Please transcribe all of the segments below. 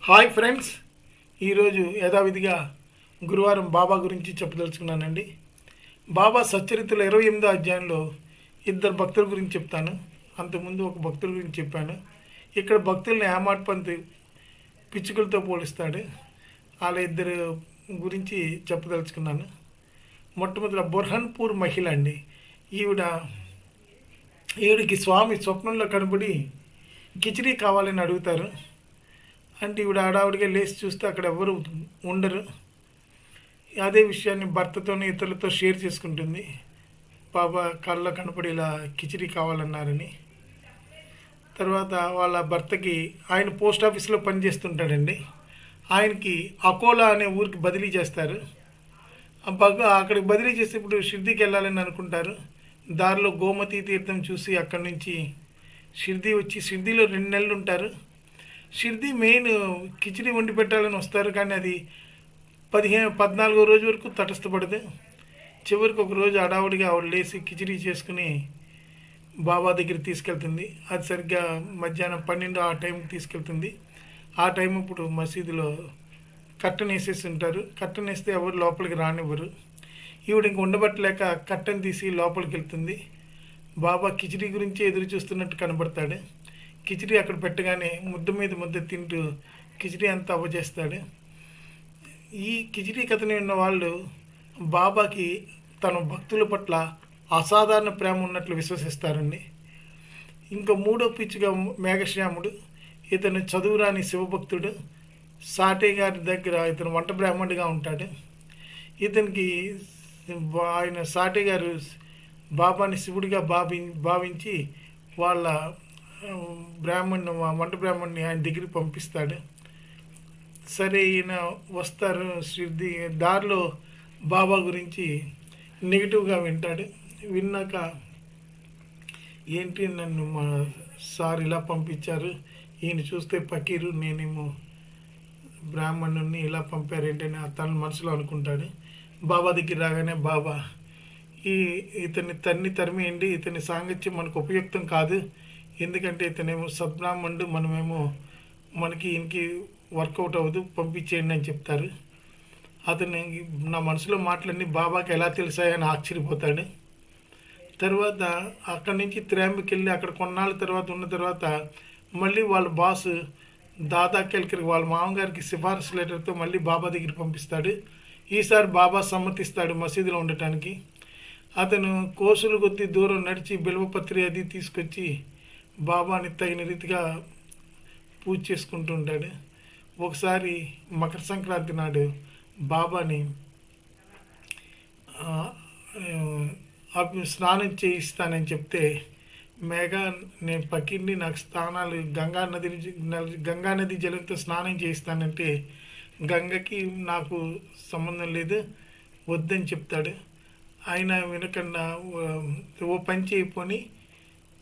Hi friends, ఈరోజు యథావిధిగా గురువారం బాబా గురించి చెప్పదలుచుకున్నానండి. బాబా సచ్చరిత్రలో 28వ అధ్యాయంలో ఇద్దరు భక్తుల గురించి చెప్తాను. అంతకుముందు ఒక భక్తుల గురించి చెప్పాను. ఇక్కడ భక్తుల్ని హేమాడ్ పంత్ పిచ్చుకలతో పోలిస్తాడు. వాళ్ళ ఇద్దరు గురించి చెప్పదలుచుకున్నాను. మొట్టమొదటి బుర్హన్పూర్ మహిళ అండి. ఈవిడికి స్వామి స్వప్నంలో కనబడి కిచిడీ కావాలని అడుగుతారు. అంటే ఈవిడ హడావుడిగా లేచి చూస్తే అక్కడ ఎవరు ఉండరు. అదే విషయాన్ని భర్తతోని ఇతరులతో షేర్ చేసుకుంటుంది. బాబా కళ్ళ కనపడి ఇలా కిచిడీ కావాలన్నారని. తర్వాత వాళ్ళ భర్తకి, ఆయన పోస్ట్ ఆఫీస్లో పనిచేస్తుంటాడండి, ఆయనకి అకోలా అనే ఊరికి బదిలీ చేస్తారు. అక్కడికి బదిలీ చేసేప్పుడు షిర్డీకి వెళ్ళాలని అనుకుంటారు. దారిలో గోమతీ తీర్థం చూసి అక్కడి నుంచి షిర్డీ వచ్చి షిర్డీలో 2 నెలలు ఉంటారు. షిర్డీ మెయిన్ కిచిడి వండి పెట్టాలని వస్తారు, కానీ అది 14వ రోజు వరకు తటస్థపడదు. చివరికి ఒక రోజు హడావుడిగా ఆవిడ లేచి కిచిడీ చేసుకుని బాబా దగ్గర తీసుకెళ్తుంది. అది సరిగ్గా మధ్యాహ్నం 12 ఆ టైంకి తీసుకెళ్తుంది. ఆ టైం ఇప్పుడు మసీదులో కట్టెను వేసేసి ఉంటారు. కట్టెను వేస్తే ఎవరు లోపలికి రానివ్వరు. ఈవిడ ఇంక ఉండబట్టలేక కట్టెను తీసి లోపలికి వెళ్తుంది. బాబా కిచిడీ గురించి ఎదురు చూస్తున్నట్టు కనబడతాడు. కిచిడీ అక్కడ పెట్టగానే ముద్ద మీద ముద్ద తింటూ కిచిడీ అంతా అవ్వజేస్తాడు. ఈ కిచిడీ కథని ఉన్న వాళ్ళు బాబాకి తన భక్తుల పట్ల అసాధారణ ప్రేమ ఉన్నట్లు విశ్వసిస్తారండి. ఇంకా మూడో పిచ్చిగా మేఘశ్యాముడు. ఇతను చదువురాని శివభక్తుడు. సాటే గారి దగ్గర ఇతను వంట బ్రాహ్మణుడిగా ఉంటాడు. ఇతనికి ఆయన సాటే గారు బాబాని శివుడిగా భావించి వాళ్ళ వంట బ్రాహ్మణ్ణి ఆయన దగ్గరికి పంపిస్తాడు. సరే, ఈయన వస్తారు షిర్డీ. దారిలో బాబా గురించి నెగిటివ్గా వింటాడు. విన్నాక, ఏంటి నన్ను మా సార్ ఇలా పంపించారు, ఈయన చూస్తే పకీరు, నేనేమో బ్రాహ్మణుని ఇలా పంపారేంటని తన మనసులో అనుకుంటాడు. బాబా దగ్గర రాగానే బాబా ఇతన్ని తరిమేయండి, ఇతని సాంగత్యం మనకు ఉపయుక్తం కాదు, ఎందుకంటే ఇతనేమో సద్బ్రాహ్మణుడు, మనకి ఈయనకి వర్కౌట్ అవ్వదు, పంపించేయండి అని చెప్తారు. అతను నా మనసులో మాటలన్నీ బాబాకి ఎలా తెలిసాయని ఆశ్చర్యపోతాడు. తర్వాత అక్కడి నుంచి త్రేంబకి వెళ్ళి అక్కడ కొన్నాళ్ళ తర్వాత మళ్ళీ వాళ్ళ బాస్ దాదా కేల్కర్కి, వాళ్ళ మామగారికి సిఫారసు లెటర్తో మళ్ళీ బాబా దగ్గర పంపిస్తాడు. ఈసారి బాబా సమ్మతిస్తాడు మసీదులో ఉండటానికి. అతను కోసులు కొద్ది దూరం నడిచి బిల్వపత్రి అది తీసుకొచ్చి బాబాని తగిన రీతిగా పూజ చేసుకుంటూ ఉంటాడు. ఒకసారి మకర సంక్రాంతి నాడు బాబాని స్నానం చేయిస్తానని చెప్తే, నేను పక్కిండి నాకు స్నానాలు గంగా నది జలంతో స్నానం చేయిస్తానంటే, గంగకి నాకు సంబంధం లేదు, వద్దని చెప్తాడు. ఆయన వినకుండా ఓ పని చేయపోని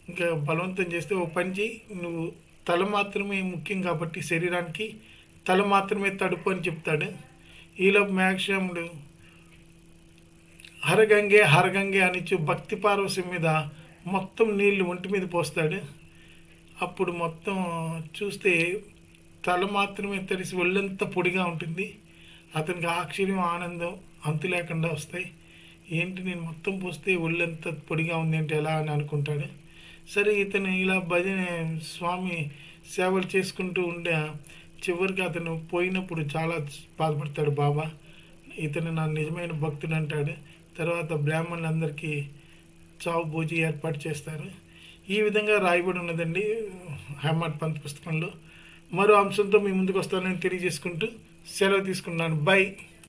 ఇంకా బలవంతం చేస్తే, ఓ పని చేయి, నువ్వు తల మాత్రమే ముఖ్యం కాబట్టి శరీరానికి తల మాత్రమే తడుపు అని చెప్తాడు. ఈలోపు మేఘశ్యాముడు హరగంగే అనిచ్చు భక్తి పార్వశం మీద మొత్తం నీళ్లు ఒంటి మీద పోస్తాడు. అప్పుడు మొత్తం చూస్తే తల మాత్రమే తడిసి ఒళ్ళంతా పొడిగా ఉంటుంది. అతనికి ఆశ్చర్యం, ఆనందం అంతు లేకుండా వస్తాయి. ఏంటి, నేను మొత్తం పోస్తే ఒళ్ళంతా పొడిగా ఉంది అంటే ఎలా అని అనుకుంటాడు. సరే, ఇతను ఇలా భజన స్వామి సేవలు చేసుకుంటూ ఉండే చివరికి అతను పోయినప్పుడు చాలా బాధపడతాడు బాబా. ఇతను నా నిజమైన భక్తుడు అంటాడు. తర్వాత బ్రాహ్మణులందరికీ చావు భోజీ ఏర్పాటు చేస్తారు. ఈ విధంగా రాయబడి ఉన్నదండి హేమాడ్ పంత్ పుస్తకంలో. మరో అంశంతో మీ ముందుకు వస్తానని తెలియజేసుకుంటూ సెలవు తీసుకున్నాను. బై.